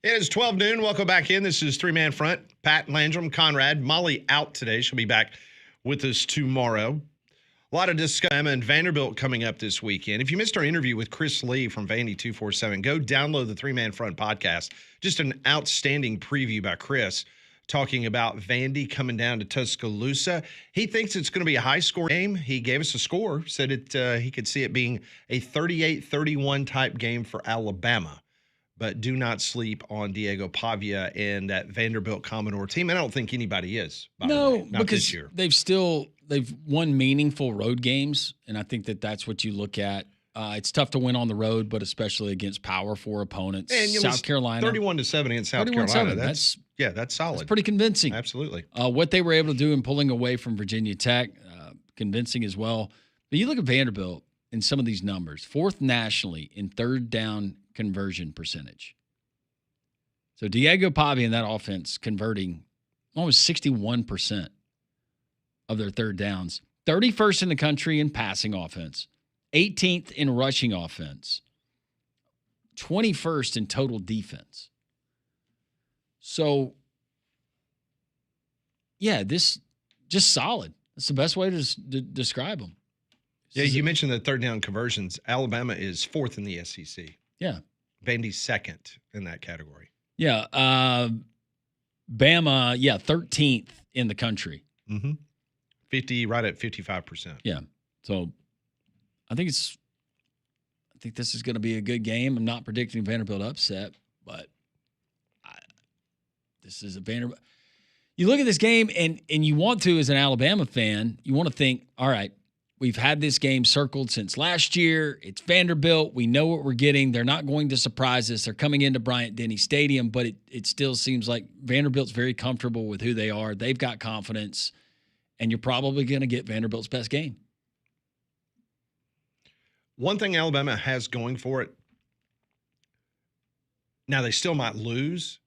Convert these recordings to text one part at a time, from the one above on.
It is 12 noon. Welcome back in. This is Three Man Front. Pat Landrum, Conrad. Molly out today. She'll be back with us tomorrow. A lot of discussion and Vanderbilt coming up this weekend. If you missed our interview with Chris Lee from Vandy 247, go download the Three Man Front podcast. Just an outstanding preview by Chris talking about Vandy coming down to Tuscaloosa. He thinks it's going to be a high-scoring game. He gave us a score, said he could see it being a 38-31 type game for Alabama. But do not sleep on Diego Pavia and that Vanderbilt Commodore team. And I don't think anybody is, by the way. Not because this year. they've won meaningful road games, and I think that's what you look at. It's tough to win on the road, but especially against Power 4 opponents. And South Carolina. 31-7 against South Carolina. That's solid. That's pretty convincing. Absolutely. What they were able to do in pulling away from Virginia Tech, convincing as well. But you look at Vanderbilt and some of these numbers. 4th nationally in third down conversion percentage. So Diego Pavia in that offense converting almost 61% of their third downs. 31st in the country in passing offense. 18th in rushing offense. 21st in total defense. So, yeah, this just solid. That's the best way to describe them. Yeah, you mentioned the third down conversions. Alabama is 4th in the SEC. Yeah. Vandy's 2nd in that category. Yeah. Bama, 13th in the country. Mm-hmm. 50, right at 55%. Yeah. So I think this is going to be a good game. I'm not predicting Vanderbilt upset, but this is a Vanderbilt. You look at this game and you want to, as an Alabama fan, you want to think, all right, we've had this game circled since last year. It's Vanderbilt. We know what we're getting. They're not going to surprise us. They're coming into Bryant-Denny Stadium, but it still seems like Vanderbilt's very comfortable with who they are. They've got confidence, and you're probably going to get Vanderbilt's best game. One thing Alabama has going for it, now they still might lose,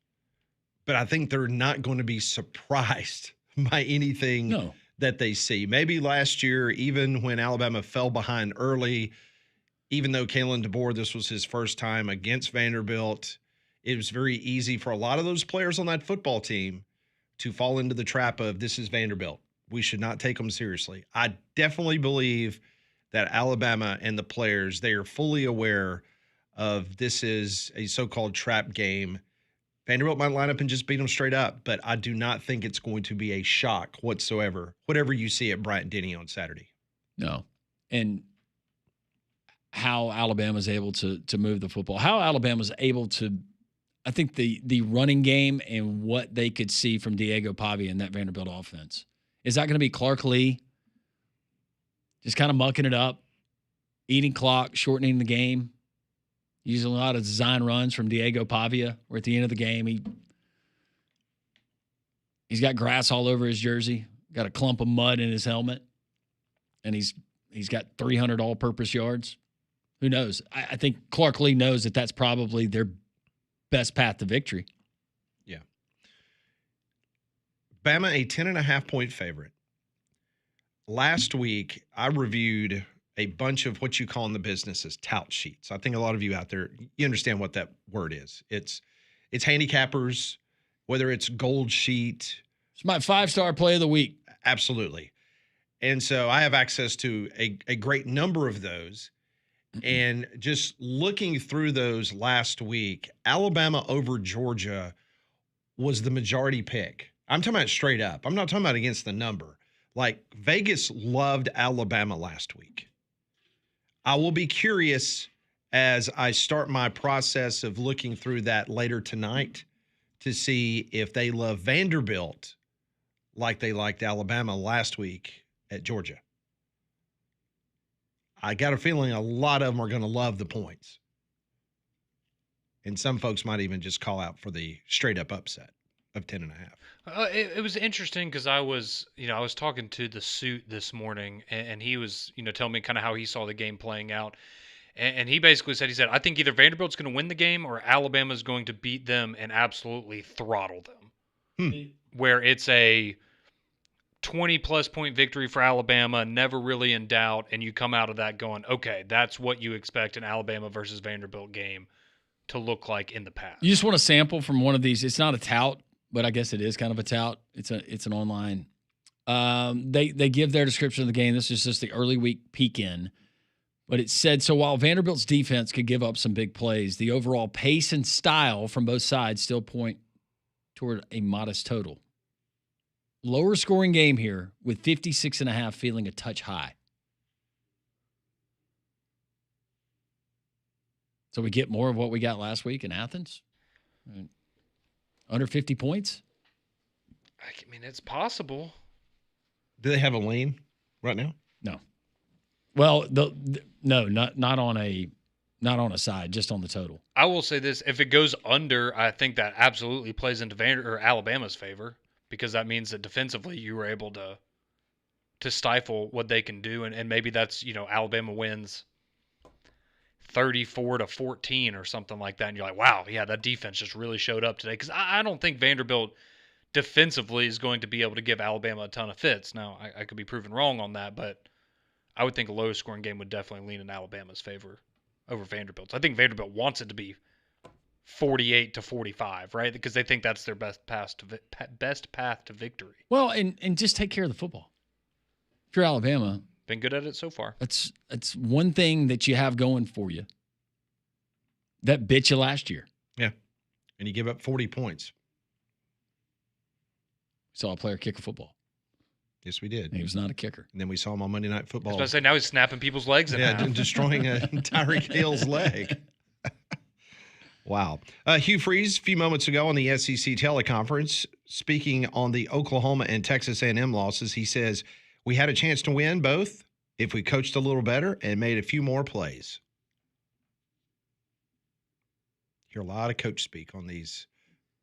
but I think they're not going to be surprised by anything that they see. Maybe last year, even when Alabama fell behind early, even though Kalen DeBoer, this was his first time against Vanderbilt, it was very easy for a lot of those players on that football team to fall into the trap of, this is Vanderbilt. We should not take them seriously. I definitely believe that Alabama and the players, they are fully aware of this is a so-called trap game. Vanderbilt might line up and just beat them straight up, but I do not think it's going to be a shock whatsoever, whatever you see at Bryant-Denny on Saturday. No. And how Alabama's able to move the football, how Alabama's able to, I think the running game and what they could see from Diego Pavia in that Vanderbilt offense. Is that going to be Clark Lee just kind of mucking it up, eating clock, shortening the game? Using a lot of design runs from Diego Pavia, where at the end of the game, he's got grass all over his jersey, got a clump of mud in his helmet, and he's got 300 all-purpose yards. Who knows? I think Clark Lee knows that that's probably their best path to victory. Yeah. Bama, a 10.5-point favorite. Last week, I reviewed a bunch of what you call in the business as tout sheets. I think a lot of you out there, you understand what that word is. It's handicappers, whether it's Gold Sheet. It's my 5-star play of the week. Absolutely. And so I have access to a great number of those. And just looking through those last week, Alabama over Georgia was the majority pick. I'm talking about straight up. I'm not talking about against the number. Like, Vegas loved Alabama last week. I will be curious as I start my process of looking through that later tonight to see if they love Vanderbilt like they liked Alabama last week at Georgia. I got a feeling a lot of them are going to love the points. And some folks might even just call out for the straight-up upset of 10.5. It was interesting because I was talking to the suit this morning, and he was, telling me kind of how he saw the game playing out. And he basically said, I think either Vanderbilt's going to win the game or Alabama's going to beat them and absolutely throttle them. Where it's a 20-plus point victory for Alabama, never really in doubt, and you come out of that going, okay, that's what you expect an Alabama versus Vanderbilt game. to look like in the past. You just want to sample from one of these. It's not a tout, but I guess it is kind of a tout. It's an online. They give their description of the game. This is just the early week peek in. But it said, so while Vanderbilt's defense could give up some big plays, the overall pace and style from both sides still point toward a modest total. Lower scoring game here with 56.5 feeling a touch high. So we get more of what we got last week in Athens? Under 50 points? I mean, it's possible. Do they have a lean right now? No. Well, no, not on a side, just on the total. I will say this: if it goes under, I think that absolutely plays into Alabama's favor, because that means that defensively you were able to stifle what they can do, and maybe that's, Alabama wins 34-14 or something like that, and you're like, wow, yeah, that defense just really showed up today. Because I don't think Vanderbilt defensively is going to be able to give Alabama a ton of fits. Now, I could be proven wrong on that, but I would think a low-scoring game would definitely lean in Alabama's favor over Vanderbilt's. I think Vanderbilt wants it to be 48-45, right? Because they think that's their best path to victory. Well, and just take care of the football. If you're Alabama, been good at it so far. That's one thing that you have going for you. That bit you last year. Yeah, and you give up 40 points. Saw a player kick a football. Yes, we did. He was not a kicker. And then we saw him on Monday Night Football. I was about to say, now he's snapping people's legs in half. Destroying Tyreek Hill's leg. Wow. Hugh Freeze, a few moments ago on the SEC teleconference, speaking on the Oklahoma and Texas A&M losses, he says, we had a chance to win both if we coached a little better and made a few more plays. Hear a lot of coach speak on these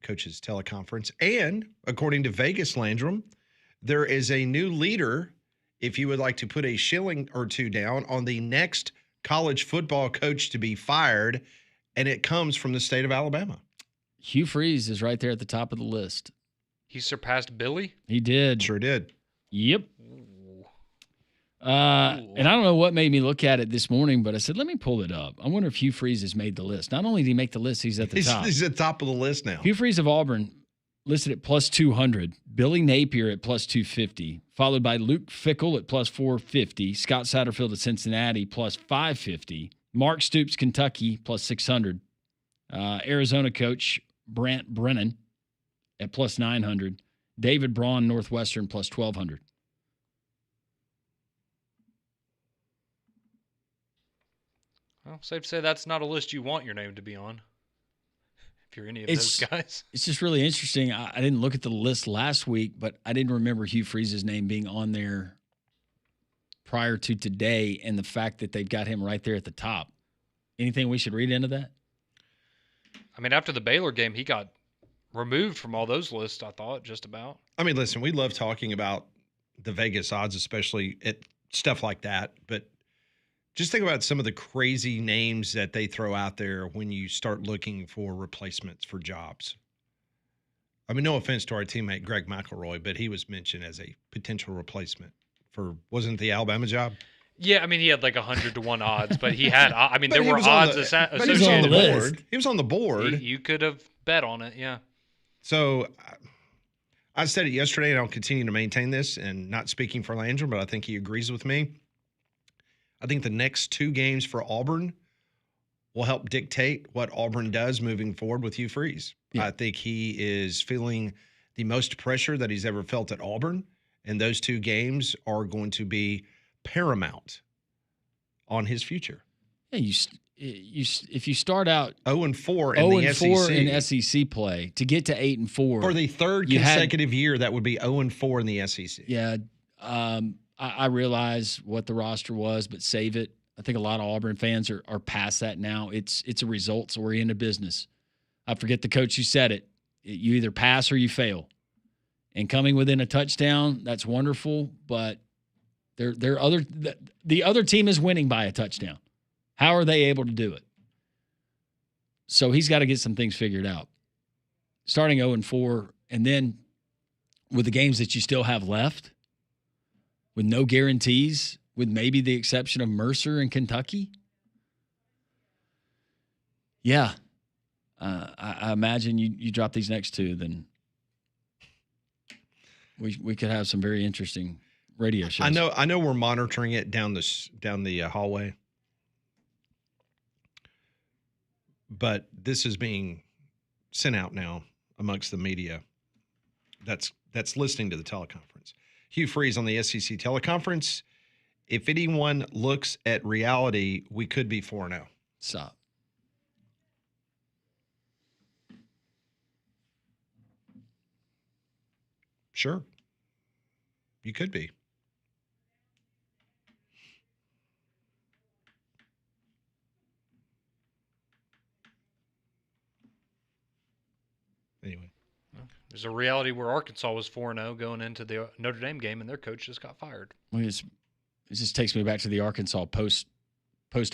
coaches' teleconference. And according to Vegas Landrum, there is a new leader, if you would like to put a shilling or two down on the next college football coach to be fired, and it comes from the state of Alabama. Hugh Freeze is right there at the top of the list. He surpassed Billy? He did. Sure did. Yep. And I don't know what made me look at it this morning, but I said, let me pull it up. I wonder if Hugh Freeze has made the list. Not only did he make the list, he's at the top. He's at the top of the list now. Hugh Freeze of Auburn listed at plus 200. Billy Napier at plus 250, followed by Luke Fickell at plus 450. Scott Satterfield at Cincinnati plus 550. Mark Stoops, Kentucky, plus 600. Arizona coach Brant Brennan at plus 900. David Braun, Northwestern, plus 1,200. Well, safe to say that's not a list you want your name to be on, if you're any of those guys. It's just really interesting. I didn't look at the list last week, but I didn't remember Hugh Freeze's name being on there prior to today, and the fact that they've got him right there at the top. Anything we should read into that? I mean, after the Baylor game, he got removed from all those lists, I thought, just about. I mean, listen, we love talking about the Vegas odds, especially at stuff like that, but just think about some of the crazy names that they throw out there when you start looking for replacements for jobs. I mean, no offense to our teammate Greg McElroy, but he was mentioned as a potential replacement for, wasn't it the Alabama job? Yeah, I mean, he had like 100-1 odds, but he had, I mean, there were odds associated he was on the with board. He was on the board. You could have bet on it, yeah. So I said it yesterday, and I'll continue to maintain this, and not speaking for Landrum, but I think he agrees with me. I think the next two games for Auburn will help dictate what Auburn does moving forward with Hugh Freeze. Yeah. I think he is feeling the most pressure that he's ever felt at Auburn, and those two games are going to be paramount on his future. Yeah, if you start out 0-4 in the SEC in SEC play to get to 8-4 for the third consecutive year, that would be 0-4 in the SEC. Yeah, I realize what the roster was, but save it. I think a lot of Auburn fans are past that now. It's a results-oriented business. I forget the coach who said it. You either pass or you fail. And coming within a touchdown, that's wonderful, but the other team is winning by a touchdown. How are they able to do it? So he's got to get some things figured out. Starting 0-4, and then with the games that you still have left, with no guarantees, with maybe the exception of Mercer and Kentucky. Yeah, I imagine you drop these next two, then we could have some very interesting radio shows. I know we're monitoring it down the hallway, but this is being sent out now amongst the media that's listening to the teleconference. Hugh Freeze on the SEC teleconference. If anyone looks at reality, we could be 4-0. Stop. Sure. You could be. Anyway. There's a reality where Arkansas was 4-0 going into the Notre Dame game, and their coach just got fired. Well, it just takes me back to the Arkansas post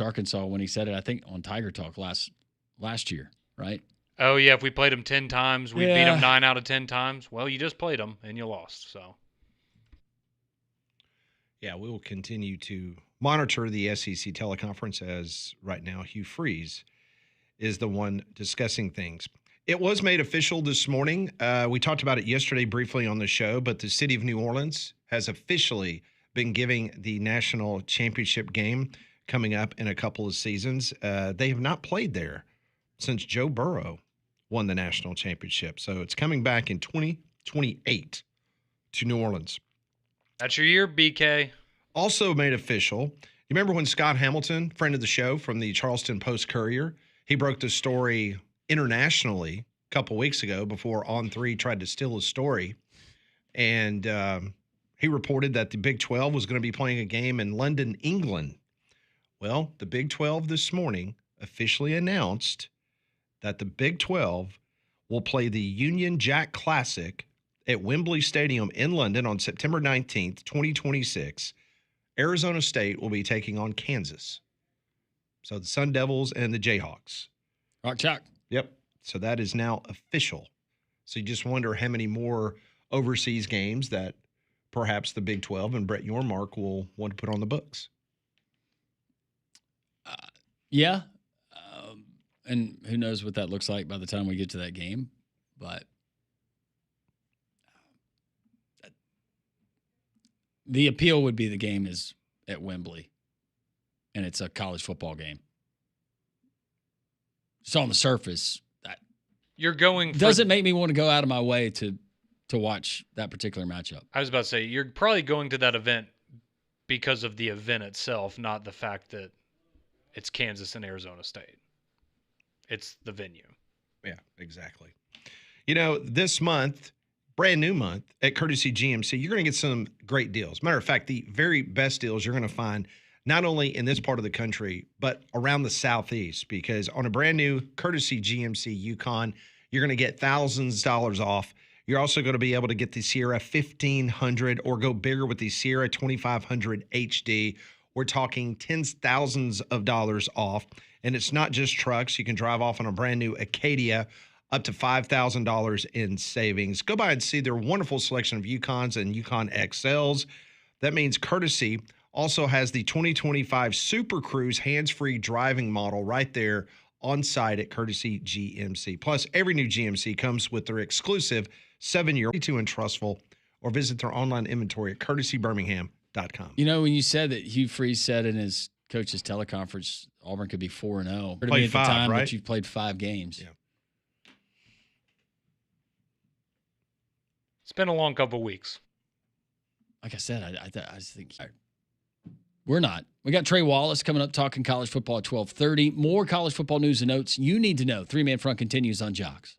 Arkansas when he said it, I think, on Tiger Talk last year, right? Oh, yeah, if we played them 10 times, we beat them 9 out of 10 times. Well, you just played them, and you lost, so. Yeah, we will continue to monitor the SEC teleconference as right now Hugh Freeze is the one discussing things. It was made official this morning. We talked about it yesterday briefly on the show, but the city of New Orleans has officially been giving the national championship game coming up in a couple of seasons. They have not played there since Joe Burrow won the national championship. So it's coming back in 2028 to New Orleans. That's your year, BK. Also made official. You remember when Scott Hamilton, friend of the show from the Charleston Post-Courier, he broke the story internationally a couple weeks ago before On3 tried to steal his story. And he reported that the Big 12 was going to be playing a game in London, England. Well, the Big 12 this morning officially announced that the Big 12 will play the Union Jack Classic at Wembley Stadium in London on September 19th, 2026. Arizona State will be taking on Kansas. So the Sun Devils and the Jayhawks. Rock Chalk. Yep. So that is now official. So you just wonder how many more overseas games that perhaps the Big 12 and Brett Yormark will want to put on the books. Yeah. And who knows what that looks like by the time we get to that game. But the appeal would be the game is at Wembley, and it's a college football game. So on the surface, that you're going doesn't make me want to go out of my way to watch that particular matchup. I was about to say, you're probably going to that event because of the event itself, not the fact that it's Kansas and Arizona State. It's the venue. Yeah, exactly. You know, this month, brand new month at Courtesy GMC, you're going to get some great deals. Matter of fact, the very best deals you're going to find not only in this part of the country, but around the Southeast, because on a brand new Courtesy GMC Yukon, you're going to get thousands of dollars off. You're also going to be able to get the Sierra 1500 or go bigger with the Sierra 2500 HD. We're talking tens, thousands of dollars off. And it's not just trucks. You can drive off on a brand new Acadia, up to $5,000 in savings. Go by and see their wonderful selection of Yukons and Yukon XLs. That means Courtesy also has the 2025 Super Cruise hands-free driving model right there on site at Courtesy GMC. Plus, every new GMC comes with their exclusive 7-year 22 and trustful, or visit their online inventory at courtesybirmingham.com. You know, when you said that Hugh Freeze said in his coach's teleconference, Auburn could be 4-0. Played at five, the time right? that you've played 5 games. Yeah. It's been a long couple of weeks. Like I said, I just think we're not. We got Trey Wallace coming up talking college football at 12:30. More college football news and notes you need to know. 3-Man Front continues on Jocks.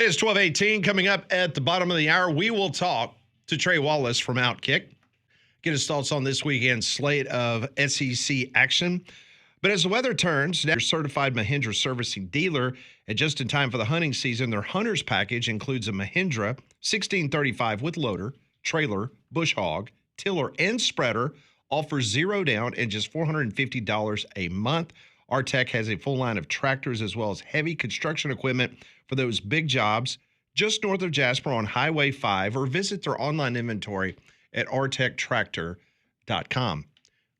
It is 12:18. Coming up at the bottom of the hour, we will talk to Trey Wallace from Outkick. Get his thoughts on this weekend's slate of SEC action. But as the weather turns, your certified Mahindra servicing dealer, and just in time for the hunting season, their hunter's package includes a Mahindra 1635 with loader, trailer, bush hog, tiller, and spreader. Offers 0 down and just $450 a month. Artec has a full line of tractors as well as heavy construction equipment for those big jobs just north of Jasper on Highway 5, or visit their online inventory at artectractor.com.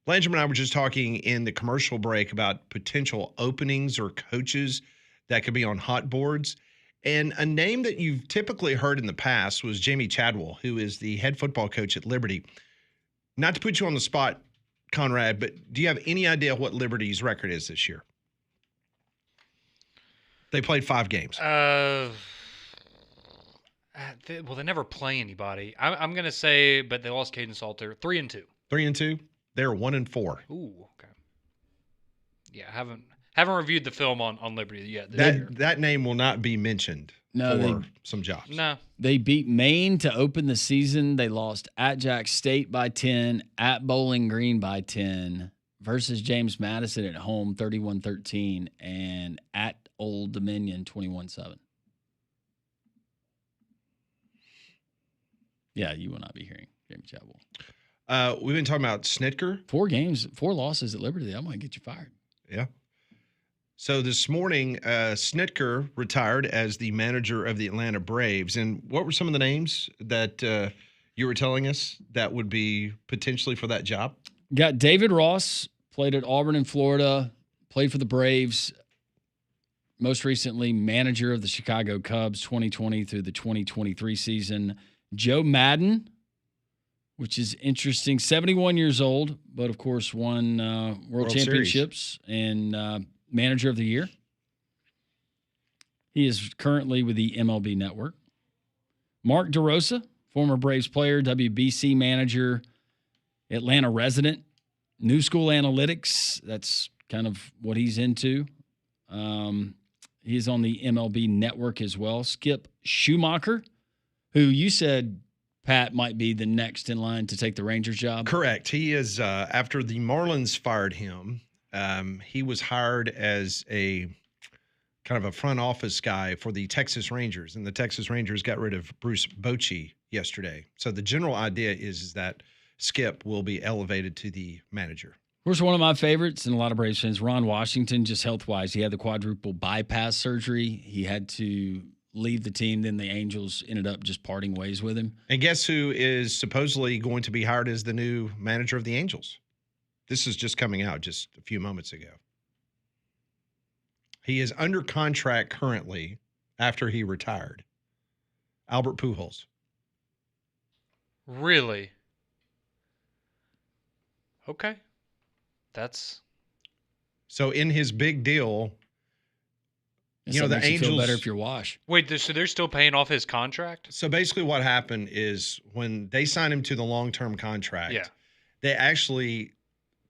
Landrum and I were just talking in the commercial break about potential openings or coaches that could be on hot boards. And a name that you've typically heard in the past was Jamie Chadwell, who is the head football coach at Liberty. Not to put you on the spot, Conrad, but do you have any idea what Liberty's record is this year? They played 5 games. They never play anybody. I'm going to say, but they lost Caden Salter. 3-2. 3-2? They're 1-4. Ooh, okay. Yeah, haven't reviewed the film on Liberty yet. That name will not be mentioned for some jobs. No. They beat Maine to open the season. They lost at Jack State by 10, at Bowling Green by 10, versus James Madison at home 31-13, and at Old Dominion 21-7. Yeah, you will not be hearing Jamie Chadwell. We've been talking about Snitker. 4 games, 4 losses at Liberty. That might get you fired. Yeah. So this morning, Snitker retired as the manager of the Atlanta Braves. And what were some of the names that you were telling us that would be potentially for that job? Got David Ross, played at Auburn in Florida, played for the Braves. Most recently, manager of the Chicago Cubs 2020 through the 2023 season. Joe Madden, which is interesting, 71 years old, but of course won World Championships and Manager of the Year. He is currently with the MLB Network. Mark DeRosa, former Braves player, WBC manager, Atlanta resident, New School Analytics. That's kind of what he's into. He's on the MLB Network as well. Skip Schumacher, who you said, Pat, might be the next in line to take the Rangers job. Correct. He is, after the Marlins fired him, he was hired as a kind of a front office guy for the Texas Rangers, and the Texas Rangers got rid of Bruce Bochy yesterday. So the general idea is that Skip will be elevated to the manager. Of course, one of my favorites, and a lot of Braves fans, Ron Washington, just health-wise. He had the quadruple bypass surgery. He had to leave the team. Then the Angels ended up just parting ways with him. And guess who is supposedly going to be hired as the new manager of the Angels? This is just coming out just a few moments ago. He is under contract currently after he retired. Albert Pujols. Really? Okay. That's so in his big deal. You know, the Angels feel better if you're Wash. Wait, so they're still paying off his contract? So basically what happened is when they signed him to the long-term contract, they actually,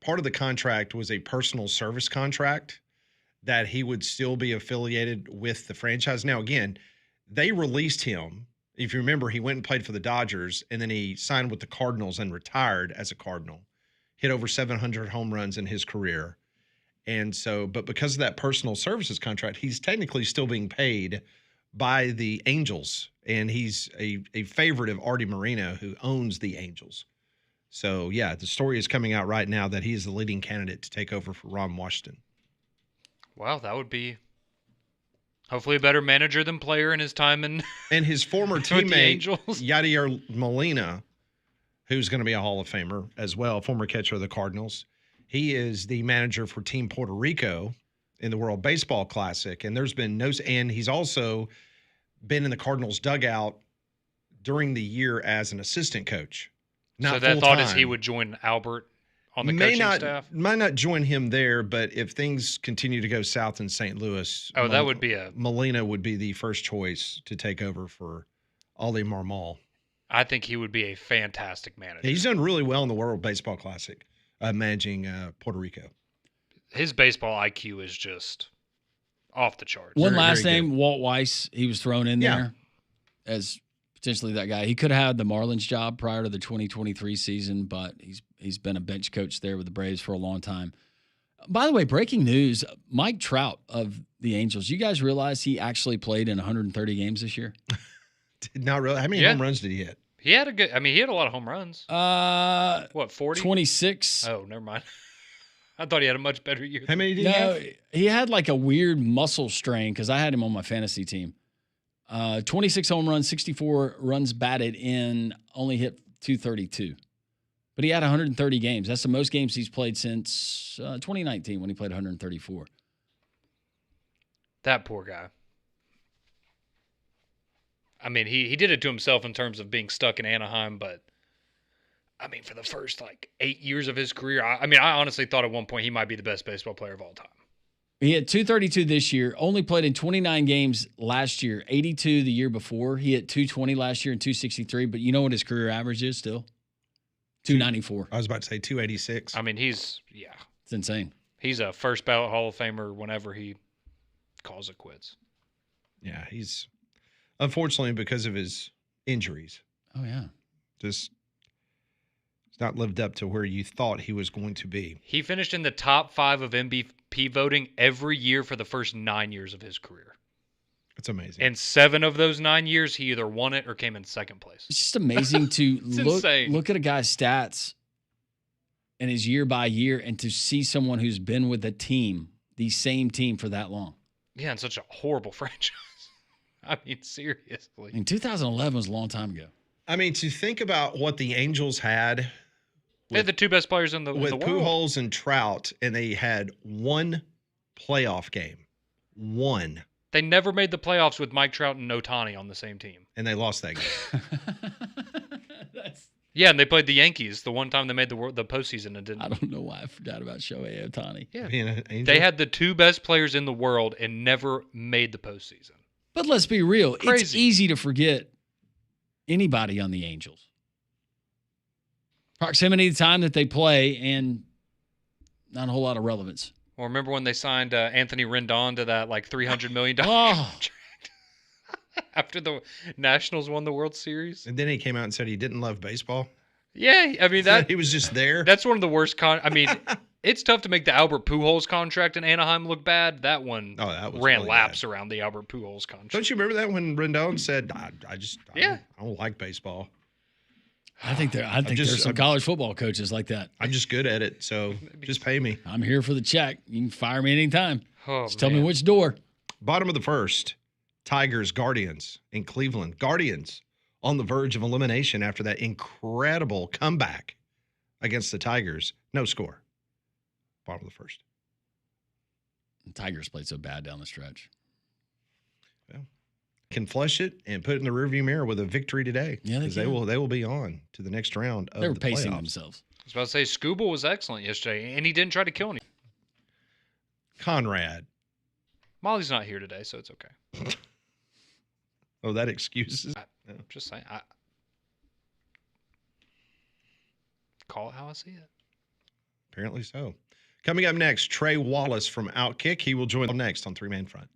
part of the contract was a personal service contract that he would still be affiliated with the franchise. Now, again, they released him. If you remember, he went and played for the Dodgers, and then he signed with the Cardinals and retired as a Cardinal. Hit over 700 home runs in his career. And so, but because of that personal services contract, he's technically still being paid by the Angels. And he's a favorite of Artie Moreno, who owns the Angels. So, yeah, the story is coming out right now that he is the leading candidate to take over for Ron Washington. Wow, that would be hopefully a better manager than player in his time in and his former teammate, Yadier Molina, who's going to be a Hall of Famer as well, former catcher of the Cardinals. He is the manager for Team Puerto Rico in the World Baseball Classic. And there's been and he's also been in the Cardinals dugout during the year as an assistant coach. So that thought is he would join Albert on the coaching staff? Might not join him there, but if things continue to go south in St. Louis, that would be Molina would be the first choice to take over for Oli Marmol. I think he would be a fantastic manager. He's done really well in the World Baseball Classic. Managing Puerto Rico. His baseball IQ is just Off the charts. One Very, last very name, good. Walt Weiss. He was thrown in there as potentially that guy. He could have had the Marlins job prior to the 2023 season, but he's been a bench coach there with the Braves for a long time. By the way, breaking news, Mike Trout of the Angels. You guys realize he actually played in 130 games this year? Not really. How many home runs did he hit? He had he had a lot of home runs. What, 40? 26. Oh, never mind. I thought he had a much better year. How many did he have? He had like a weird muscle strain because I had him on my fantasy team. 26 home runs, 64 runs batted in, only hit 232. But he had 130 games. That's the most games he's played since 2019 when he played 134. That poor guy. I mean, he did it to himself in terms of being stuck in Anaheim, but I mean, for the first 8 years of his career, I honestly thought at one point he might be the best baseball player of all time. He had 232 this year, only played in 29 games last year, 82 the year before. He hit 220 last year and 263, but you know what his career average is still? 294. I was about to say 286. I mean, It's insane. He's a first ballot Hall of Famer whenever he calls it quits. Yeah, he's unfortunately because of his injuries. Oh, yeah. Just not lived up to where you thought he was going to be. He finished in the top 5 of MVP voting every year for the first 9 years of his career. It's amazing. And 7 of those 9 years, he either won it or came in second place. It's just amazing to insane. look at a guy's stats and his year by year and to see someone who's been with a team, the same team for that long. Yeah, and such a horrible franchise. I mean, seriously. I mean, 2011 was a long time ago. I mean, to think about what the Angels had They had the 2 best players in the with world. Pujols and Trout, and they had one playoff game. One. They never made the playoffs with Mike Trout and Ohtani on the same team. And they lost that game. Yeah, and they played the Yankees the one time they made the postseason and didn't. I don't know why I forgot about Shohei Ohtani. Yeah, Being an Angel. they had the 2 best players in the world and never made the postseason. But let's be real. It's Crazy. easy to forget anybody on the Angels. Proximity to the time that they play and not a whole lot of relevance. Well, remember when they signed Anthony Rendon to that $300 million Oh. contract after the Nationals won the World Series? And then he came out and said he didn't love baseball. Yeah, I mean He was just there. that's one of the worst it's tough to make the Albert Pujols contract in Anaheim look bad. That one that was ran really laps bad. around the Albert Pujols contract. Don't you remember that when Rendon said, I Yeah. don't like baseball. I think there's some college football coaches like that. I'm just good at it, so just pay me. I'm here for the check. You can fire me anytime. Oh, Just tell me man. which door. Bottom of the first, Tigers, Guardians in Cleveland. Guardians on the verge of elimination after that incredible comeback against the Tigers. No score. Bottom of the first. The Tigers played so bad down the stretch. Well, can flush it and put it in the rearview mirror with a victory today. Yeah, they 'Cause can. they will be on to the next round of They were the pacing playoffs. themselves. I was about to say Scooble was excellent yesterday, and he didn't try to kill anyone. Conrad. Molly's not here today, so it's okay. Oh, that excuses. Just saying. Call it how I see it. Apparently so. Coming up next, Trey Wallace from Outkick. He will join next on Three Man Front.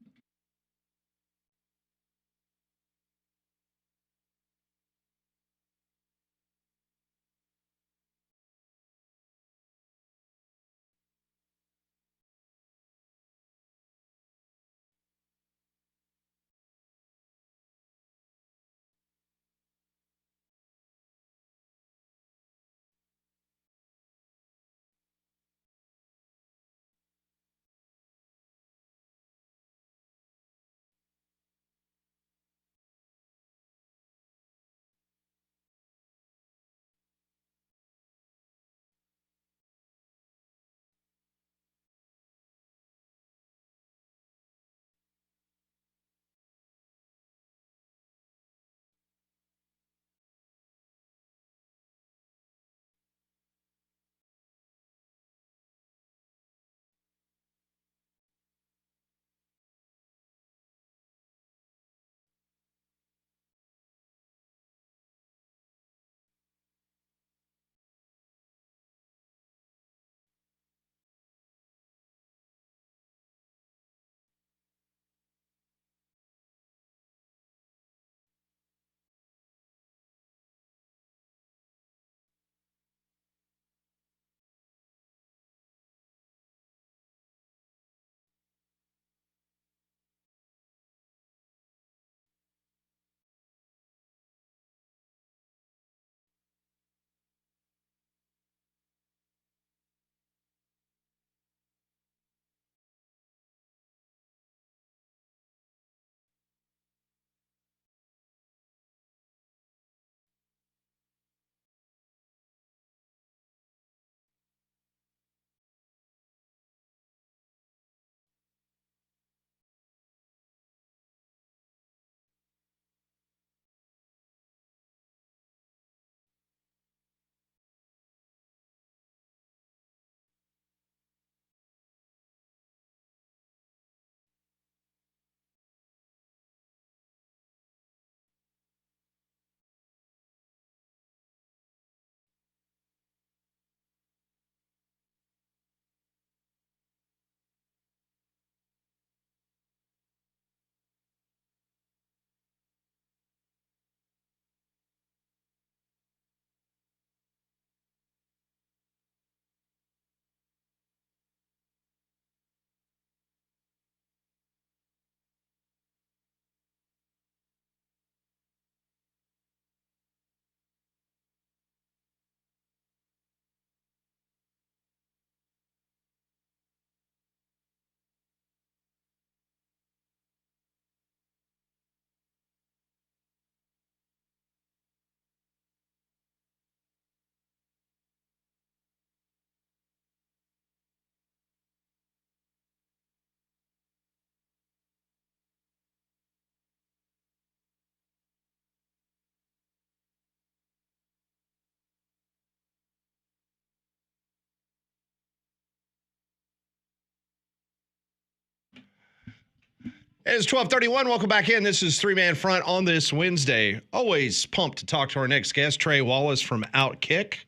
It's 12:31. Welcome back in. This is Three Man Front on this Wednesday. Always pumped to talk to our next guest, Trey Wallace from Outkick.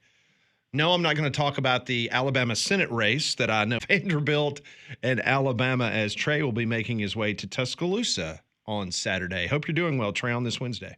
No, I'm not going to talk about the Alabama Senate race that I know Vanderbilt and Alabama, as Trey will be making his way to Tuscaloosa on Saturday. Hope you're doing well, Trey, on this Wednesday.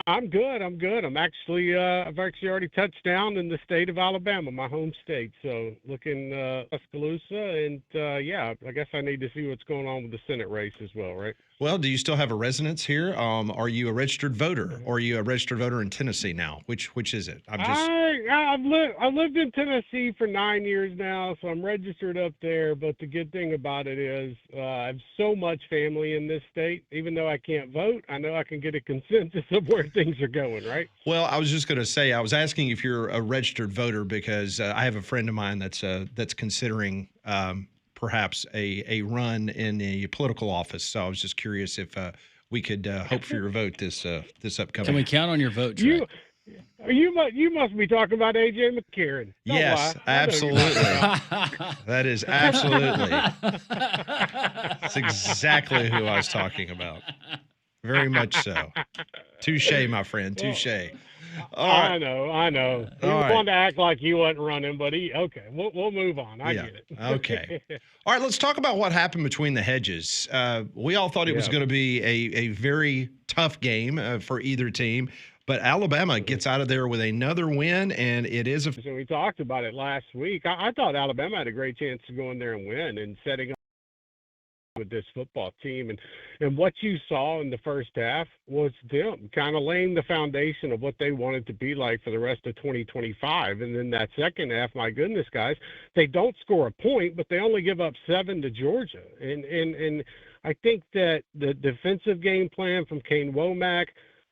I'm good. I'm actually, I've actually already touched down in the state of Alabama, my home state. So looking Tuscaloosa, and yeah, I guess I need to see what's going on with the Senate race as well, right? Well, do you still have a residence here? Are you a registered voter, or are you a registered voter in Tennessee now? Which is it? I've lived in Tennessee for 9 years now, so I'm registered up there. But the good thing about it is I have so much family in this state. Even though I can't vote, I know I can get a consensus of where things are going, right? Well, I was just going to say, I was asking if you're a registered voter because I have a friend of mine that's considering perhaps a run in a political office. So I was just curious if we could hope for your vote this upcoming. Can we count on your vote, Trey? You must be talking about A.J. McCarron. Yes, absolutely. That is absolutely. That's exactly who I was talking about. Very much so. Touche, my friend. Touche. I know. He wanted to act like he wasn't running, but okay. We'll move on. I get it. Okay. All right, let's talk about what happened between the hedges. We all thought it was going to be a very tough game for either team, but Alabama gets out of there with another win, and it is So we talked about it last week. I thought Alabama had a great chance to go in there and win, and setting up with this football team, and what you saw in the first half was them kind of laying the foundation of what they wanted to be like for the rest of 2025. And then that second half, my goodness, guys, they don't score a point, but they only give up 7 to Georgia. And I think that the defensive game plan from Kane Womack,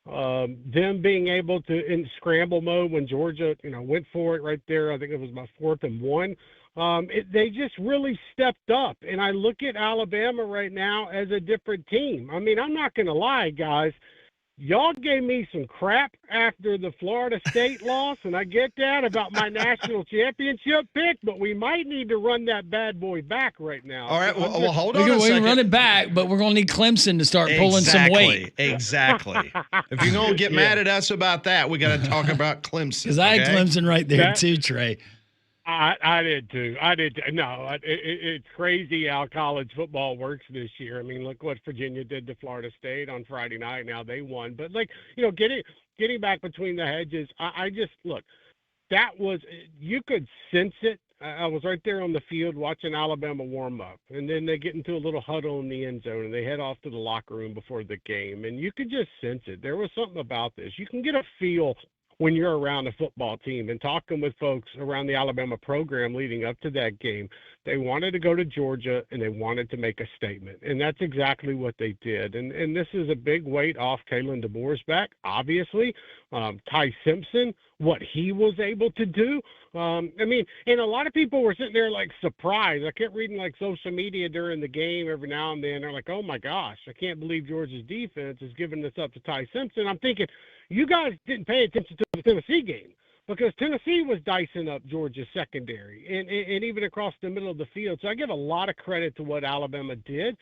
them being able to in scramble mode when Georgia, went for it right there. I think it was about 4th and 1. They just really stepped up. And I look at Alabama right now as a different team. I mean, I'm not going to lie, guys. Y'all gave me some crap after the Florida State loss, and I get that about my national championship pick, but we might need to run that bad boy back right now. All right, well hold on a second. We can run it back, but we're going to need Clemson to start pulling some weight. Exactly. If you're going to get mad at us about that, we got to talk about Clemson. Because I had Clemson right there too, Trey. I did too. No, it's crazy how college football works this year. I mean, look what Virginia did to Florida State on Friday night. Now they won. But getting back between the hedges, I just look. That was, you could sense it. I was right there on the field watching Alabama warm up, and then they get into a little huddle in the end zone, and they head off to the locker room before the game, and you could just sense it. There was something about this. You can get a feel when you're around a football team, and talking with folks around the Alabama program leading up to that game. They wanted to go to Georgia, and they wanted to make a statement, and that's exactly what they did. And this is a big weight off Kalen DeBoer's back, obviously. Ty Simpson, what he was able to do. I mean, and a lot of people were sitting there like surprised. I kept reading like social media during the game every now and then. They're like, oh my gosh, I can't believe Georgia's defense is giving this up to Ty Simpson. I'm thinking, you guys didn't pay attention to the Tennessee game, because Tennessee was dicing up Georgia's secondary and even across the middle of the field. So I give a lot of credit to what Alabama did.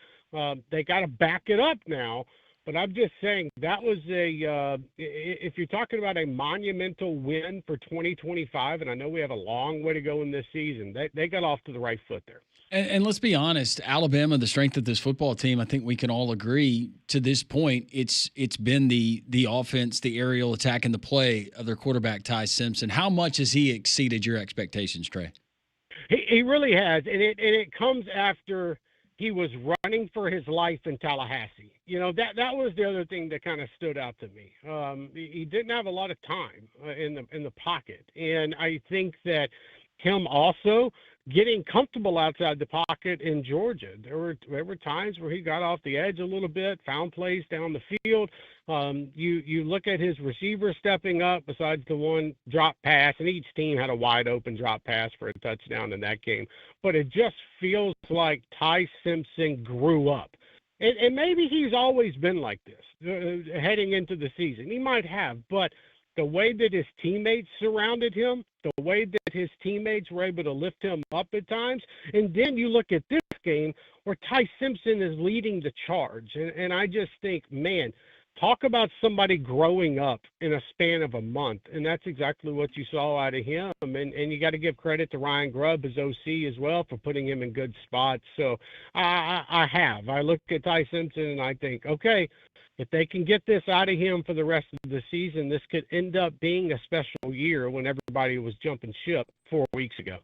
They got to back it up now. But I'm just saying that was if you're talking about a monumental win for 2025, and I know we have a long way to go in this season, they got off to the right foot there. And let's be honest, Alabama, the strength of this football team, I think we can all agree to this point, it's been the offense, the aerial attack, and the play of their quarterback, Ty Simpson. How much has he exceeded your expectations, Trey? He really has, and it comes after he was running for his life in Tallahassee. That was the other thing that kind of stood out to me. He didn't have a lot of time in the pocket, and I think that him also getting comfortable outside the pocket in Georgia. There were times where he got off the edge a little bit, found plays down the field. You look at his receiver stepping up besides the one drop pass, and each team had a wide open drop pass for a touchdown in that game. But it just feels like Ty Simpson grew up. And maybe he's always been like this heading into the season. He might have, but the way that his teammates surrounded him, the way that his teammates were able to lift him up at times. And then you look at this game where Ty Simpson is leading the charge. And I just think, man, talk about somebody growing up in a span of a month. And that's exactly what you saw out of him. And you got to give credit to Ryan Grubb, his OC, as well, for putting him in good spots. So I look at Ty Simpson and I think, okay, if they can get this out of him for the rest of the season, this could end up being a special year when everybody was jumping ship 4 weeks ago.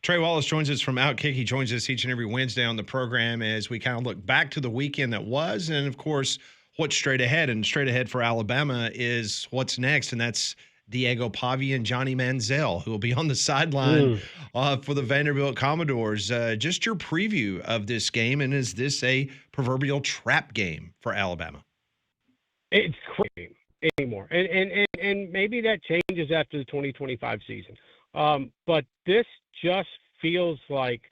Trey Wallace joins us from Outkick. He joins us each and every Wednesday on the program as we kind of look back to the weekend that was and, of course, what's straight ahead. And straight ahead for Alabama is what's next, and that's Diego Pavia and Johnny Manziel, who will be on the sideline for the Vanderbilt Commodores. Just your preview of this game, and is this a proverbial trap game for Alabama? It's crazy anymore. And maybe that changes after the 2025 season. But this just feels like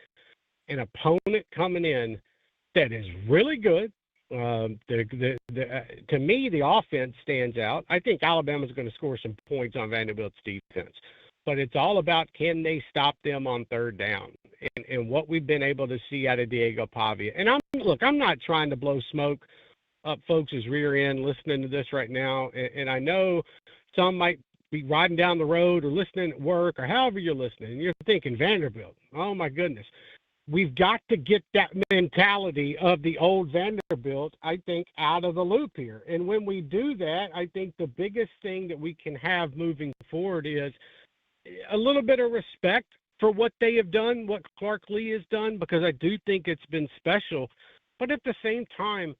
an opponent coming in that is really good. To me, the offense stands out. I think Alabama's going to score some points on Vanderbilt's defense. But it's all about, can they stop them on third down? And what we've been able to see out of Diego Pavia. And I'm not trying to blow smoke up folks' rear end listening to this right now. And I know some might be riding down the road or listening at work or however you're listening. And you're thinking, Vanderbilt, oh, my goodness. We've got to get that mentality of the old Vanderbilt, I think, out of the loop here. And when we do that, I think the biggest thing that we can have moving forward is a little bit of respect for what they have done, what Clark Lee has done, because I do think it's been special. But at the same time,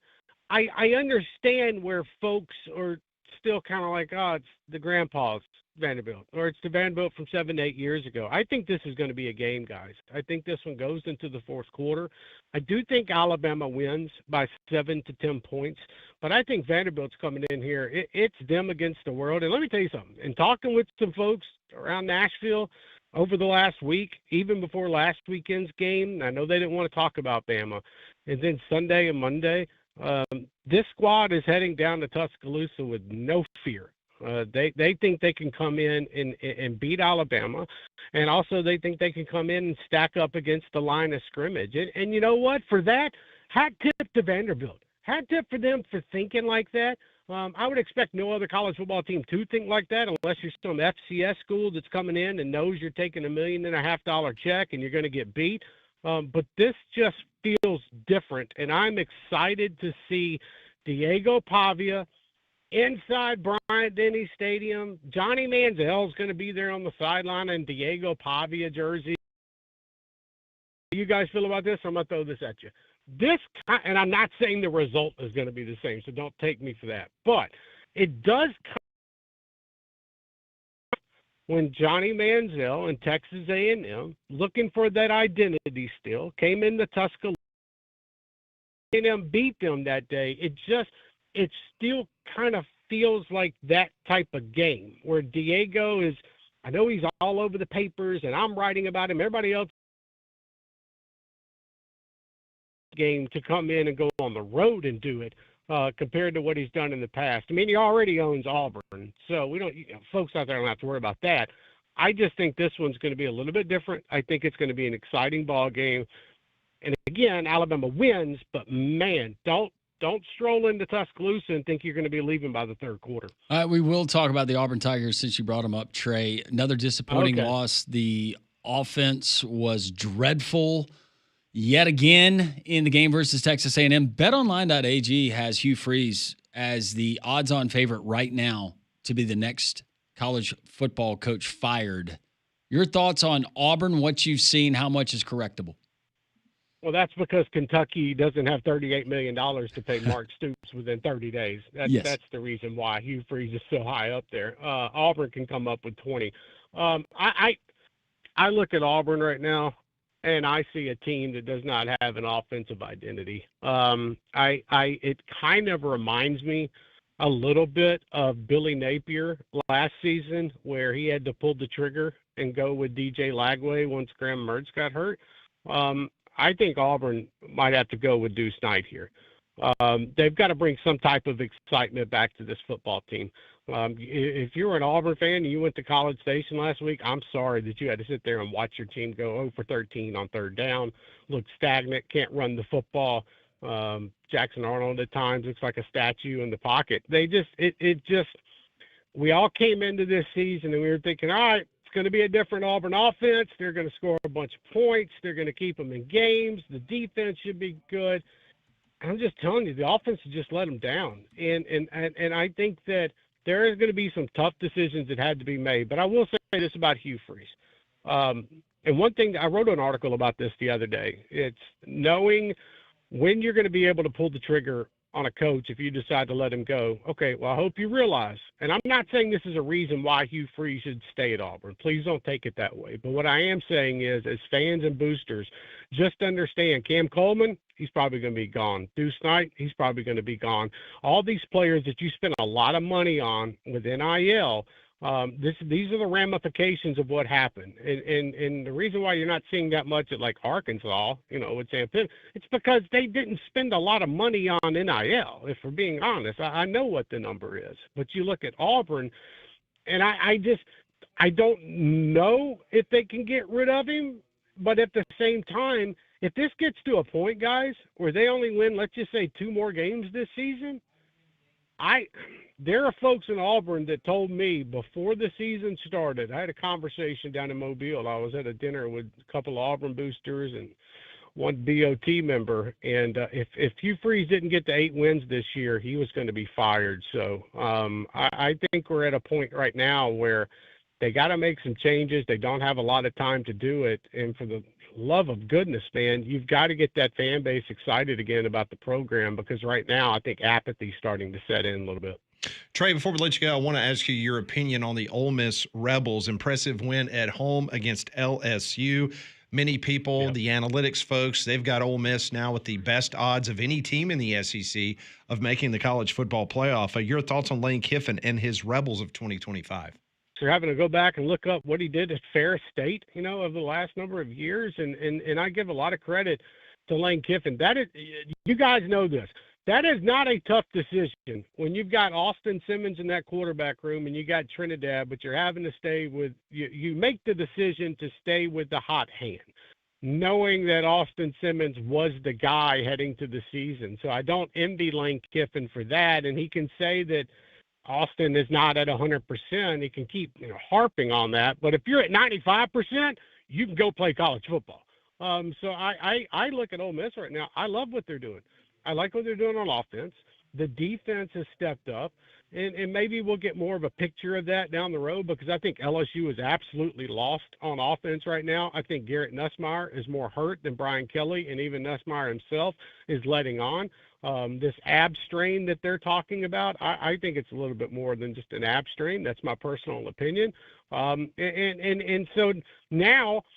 I understand where folks are still kind of like, oh, it's the grandpa's Vanderbilt, or it's the Vanderbilt from 7 to 8 years ago. I think this is going to be a game, guys. I think this one goes into the fourth quarter. I do think Alabama wins by 7 to 10 points, but I think Vanderbilt's coming in here. It's them against the world. And let me tell you something. In talking with some folks around Nashville over the last week, even before last weekend's game, I know they didn't want to talk about Bama. And then Sunday and Monday, this squad is heading down to Tuscaloosa with no fear. They think they can come in and beat Alabama, and also they think they can come in and stack up against the line of scrimmage. And you know what? For that, hat tip to Vanderbilt. Hat tip for them for thinking like that. I would expect no other college football team to think like that unless you're some FCS school that's coming in and knows you're taking $1.5 million check and you're going to get beat. But this just feels different, and I'm excited to see Diego Pavia inside Bryant-Denny Stadium. Johnny Manziel is going to be there on the sideline in Diego Pavia jersey. How you guys feel about this? I'm going to throw this at you. And I'm not saying the result is going to be the same, so don't take me for that. But it does come when Johnny Manziel and Texas A&M, looking for that identity still, came into Tuscaloosa. A&M beat them that day. It still kind of feels like that type of game where Diego is, I know he's all over the papers and I'm writing about him. Everybody else game to come in and go on the road and do it compared to what he's done in the past. I mean, he already owns Auburn, so we don't, folks out there don't have to worry about that. I just think this one's going to be a little bit different. I think it's going to be an exciting ball game. And again, Alabama wins, but man, don't stroll into Tuscaloosa and think you're going to be leaving by the third quarter. We will talk about the Auburn Tigers since you brought them up, Trey. Another disappointing loss. The offense was dreadful yet again in the game versus Texas A&M. BetOnline.ag has Hugh Freeze as the odds-on favorite right now to be the next college football coach fired. Your thoughts on Auburn, what you've seen, how much is correctable? Well, that's because Kentucky doesn't have $38 million to pay Mark Stoops within 30 days. That's the reason why Hugh Freeze is so high up there. Auburn can come up with 20. I look at Auburn right now, and I see a team that does not have an offensive identity. It kind of reminds me a little bit of Billy Napier last season, where he had to pull the trigger and go with DJ Lagway once Graham Mertz got hurt. I think Auburn might have to go with Deuce Knight here. They've got to bring some type of excitement back to this football team. If you were an Auburn fan and you went to College Station last week, I'm sorry that you had to sit there and watch your team go 0 for 13 on third down, look stagnant, can't run the football. Jackson Arnold at times looks like a statue in the pocket. We all came into this season and we were thinking, all right, it's going to be a different Auburn offense. They're going to score a bunch of points. They're going to keep them in games. The defense should be good. I'm just telling you, the offense just let them down. And I think that there is going to be some tough decisions that had to be made. But I will say this about Hugh Freeze. And one thing, I wrote an article about this the other day. It's knowing when you're going to be able to pull the trigger on a coach if you decide to let him go. Okay, well, I hope you realize, and I'm not saying this is a reason why Hugh Freeze should stay at Auburn. Please don't take it that way. But what I am saying is, as fans and boosters, just understand Cam Coleman, he's probably going to be gone. Deuce Knight, he's probably going to be gone. All these players that you spend a lot of money on with NIL, these are the ramifications of what happened. And the reason why you're not seeing that much at like Arkansas, with Sam Pitt, it's because they didn't spend a lot of money on NIL, if we're being honest. I know what the number is. But you look at Auburn, and I don't know if they can get rid of him. But at the same time, if this gets to a point, guys, where they only win, let's just say 2 more games this season, there are folks in Auburn that told me before the season started, I had a conversation down in Mobile. I was at a dinner with a couple of Auburn boosters and one BOT member. And if Hugh Freeze didn't get to 8 wins this year, he was going to be fired. So I think we're at a point right now where they got to make some changes. They don't have a lot of time to do it. And for the love of goodness, man, you've got to get that fan base excited again about the program, because right now I think apathy's starting to set in a little bit. Trey, before we let you go, I want to ask you your opinion on the Ole Miss Rebels' impressive win at home against LSU. Many people, the analytics folks, they've got Ole Miss now with the best odds of any team in the SEC of making the college football playoff. Your thoughts on Lane Kiffin and his Rebels of 2025? So you're having to go back and look up what he did at Ferris State, over the last number of years. And I give a lot of credit to Lane Kiffin. That is, you guys know this. That is not a tough decision when you've got Austin Simmons in that quarterback room and you got Trinidad, but you're having to stay with you make the decision to stay with the hot hand, knowing that Austin Simmons was the guy heading to the season. So I don't envy Lane Kiffin for that. And he can say that Austin is not at 100%. He can keep harping on that. But if you're at 95%, you can go play college football. So I look at Ole Miss right now. I love what they're doing. I like what they're doing on offense. The defense has stepped up, and maybe we'll get more of a picture of that down the road, because I think LSU is absolutely lost on offense right now. I think Garrett Nussmeier is more hurt than Brian Kelly, and even Nussmeier himself is letting on. This ab strain that they're talking about, I think it's a little bit more than just an ab strain. That's my personal opinion. And so now –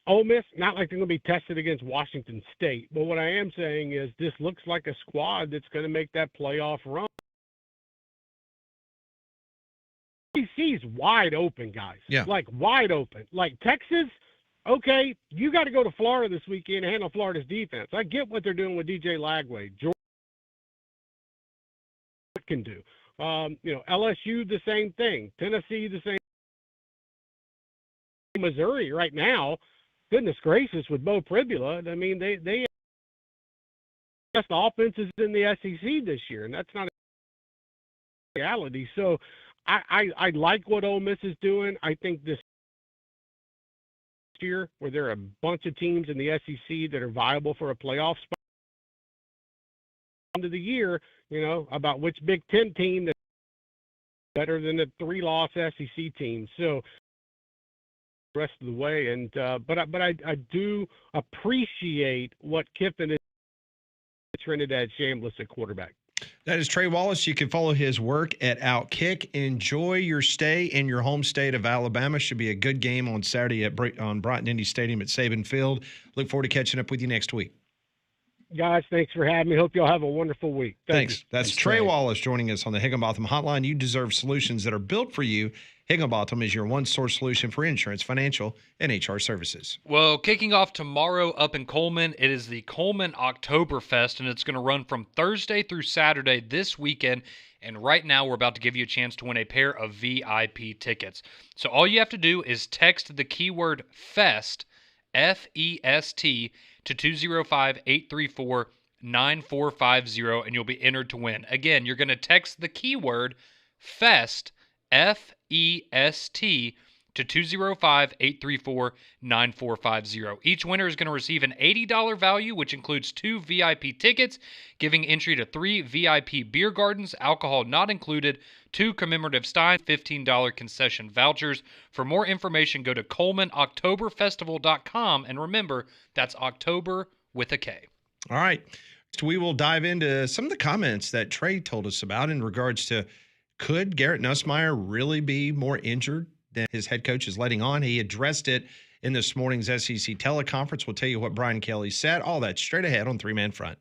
Ole Miss, not like they're going to be tested against Washington State. But what I am saying is this looks like a squad that's going to make that playoff run. SEC's wide open, guys. Yeah. Like wide open. Like Texas, okay, you got to go to Florida this weekend and handle Florida's defense. I get what they're doing with DJ Lagway. Georgia can do. LSU, the same thing. Tennessee, the same. Missouri right now, goodness gracious, with Bo Pribula, I mean, they best offenses in the SEC this year, and that's not a reality. So I like what Ole Miss is doing. I think this year, where there are a bunch of teams in the SEC that are viable for a playoff spot end of the year, about which Big Ten team that's better than the 3-loss SEC team. So rest of the way, and but I do appreciate what Kiffin is Trinidad Chambliss at quarterback. That is Trey Wallace. You can follow his work at Outkick. Enjoy your stay in your home state of Alabama. Should be a good game on Saturday on Bryant-Denny Stadium at Saban Field. Look forward to catching up with you next week. Guys, thanks for having me. Hope y'all have a wonderful week. Thanks. That's Trey Wallace joining us on the Higginbotham Hotline. You deserve solutions that are built for you. Higginbotham is your one-source solution for insurance, financial, and HR services. Well, kicking off tomorrow up in Coleman, it is the Coleman Oktoberfest, and it's going to run from Thursday through Saturday this weekend. And right now, we're about to give you a chance to win a pair of VIP tickets. So all you have to do is text the keyword FEST, F-E-S-T, to 205-834-9450, and you'll be entered to win. Again, you're going to text the keyword FEST, F-E-S-T, to 205-834-9450. Each winner is going to receive an $80 value, which includes 2 VIP tickets, giving entry to 3 VIP beer gardens, alcohol not included, 2 commemorative Stein $15 concession vouchers. For more information, go to ColemanOctoberFestival.com, and remember, that's October with a K. All right. We will dive into some of the comments that Trey told us about in regards to, could Garrett Nussmeier really be more injured than his head coach is letting on? He addressed it in this morning's SEC teleconference. We'll tell you what Brian Kelly said. All that straight ahead on Three Man Front.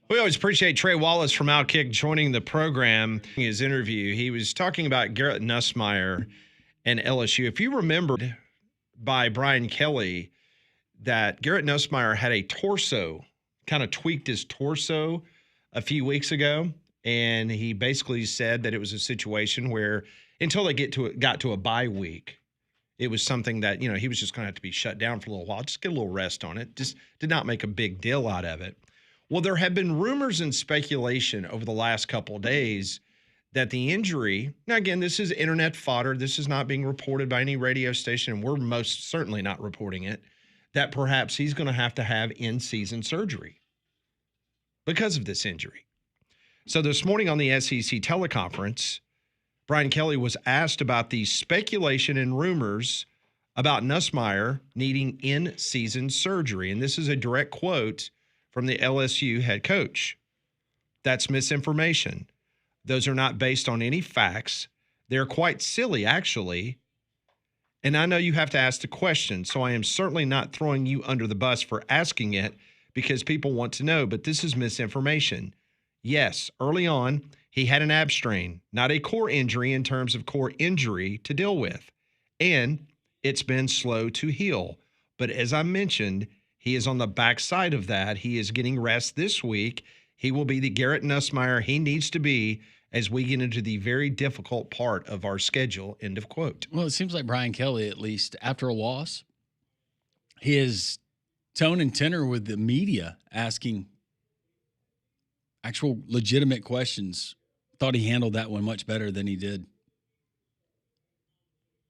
We always appreciate Trey Wallace from Outkick joining the program. In his interview, he was talking about Garrett Nussmeier and LSU. If you remember by Brian Kelly that Garrett Nussmeier had a torso, kind of tweaked his torso a few weeks ago, and he basically said that it was a situation where until they got to a bye week, it was something that, he was just going to have to be shut down for a little while, just get a little rest on it. Just did not make a big deal out of it. Well, there have been rumors and speculation over the last couple of days that the injury, now again, this is internet fodder. This is not being reported by any radio station, and we're most certainly not reporting it, that perhaps he's going to have in-season surgery because of this injury. So this morning on the SEC teleconference, Brian Kelly was asked about the speculation and rumors about Nussmeier needing in-season surgery. And this is a direct quote from the LSU head coach. That's misinformation. Those are not based on any facts. They're quite silly, actually. And I know you have to ask the question, so I am certainly not throwing you under the bus for asking it because people want to know, but this is misinformation. Yes, early on, he had an ab strain, not a core injury in terms of core injury to deal with. And it's been slow to heal. But as I mentioned, he is on the backside of that. He is getting rest this week. He will be the Garrett Nussmeier he needs to be as we get into the very difficult part of our schedule, end of quote. Well, it seems like Brian Kelly, at least after a loss, his tone and tenor with the media asking actual legitimate questions, thought he handled that one much better than he did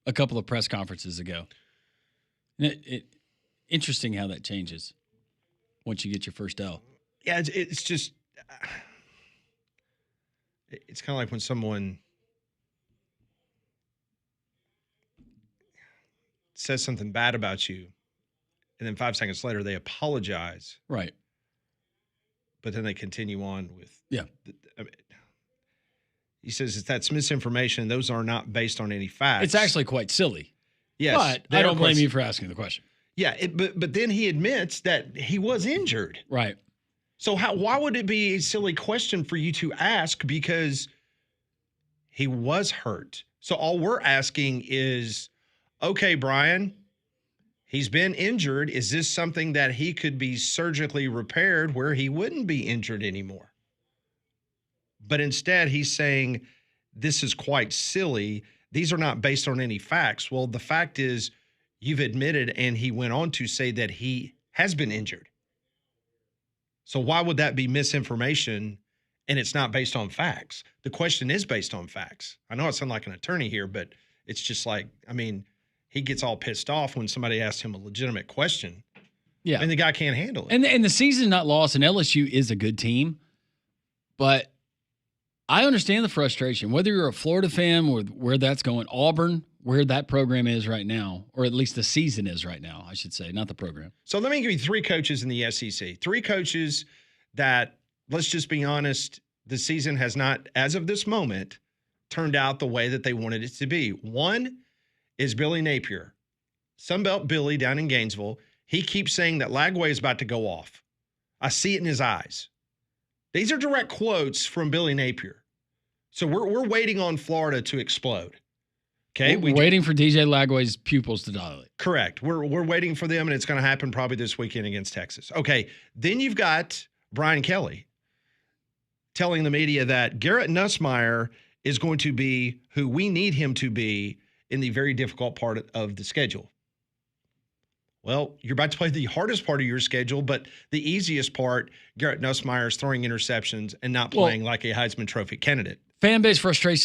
a couple of press conferences ago. And interesting how that changes once you get your first L. Yeah, it's just it's kind of like when someone says something bad about you, and then 5 seconds later they apologize. Right. But then they continue on with he says that's misinformation. Those are not based on any facts. It's actually quite silly. Yes, but I don't blame you for asking the question. Yeah, but then he admits that he was injured. Right. So why would it be a silly question for you to ask because he was hurt? So all we're asking is, okay, Brian, he's been injured. Is this something that he could be surgically repaired where he wouldn't be injured anymore? But instead, he's saying this is quite silly. These are not based on any facts. Well, the fact is you've admitted, and he went on to say that he has been injured. So why would that be misinformation and it's not based on facts? The question is based on facts. I know I sound like an attorney here, but it's just like, I mean, he gets all pissed off when somebody asks him a legitimate question. Yeah. And the guy can't handle it. And the season's not lost, and LSU is a good team. But I understand the frustration, whether you're a Florida fan or where that's going, Auburn, where that program is right now, or at least the season is right now, I should say, not the program. So let me give you 3 coaches in the SEC. 3 coaches that, let's just be honest, the season has not, as of this moment, turned out the way that they wanted it to be. One is Billy Napier. Sunbelt Billy down in Gainesville. He keeps saying that Lagway is about to go off. I see it in his eyes. These are direct quotes from Billy Napier. So we're waiting on Florida to explode. Okay, we're waiting for DJ Lagway's pupils to dilate. Correct. We're waiting for them, and it's going to happen probably this weekend against Texas. Okay, then you've got Brian Kelly telling the media that Garrett Nussmeier is going to be who we need him to be in the very difficult part of the schedule. Well, you're about to play the hardest part of your schedule, but the easiest part, Garrett Nussmeier is throwing interceptions and not playing like a Heisman Trophy candidate. Fan base frustration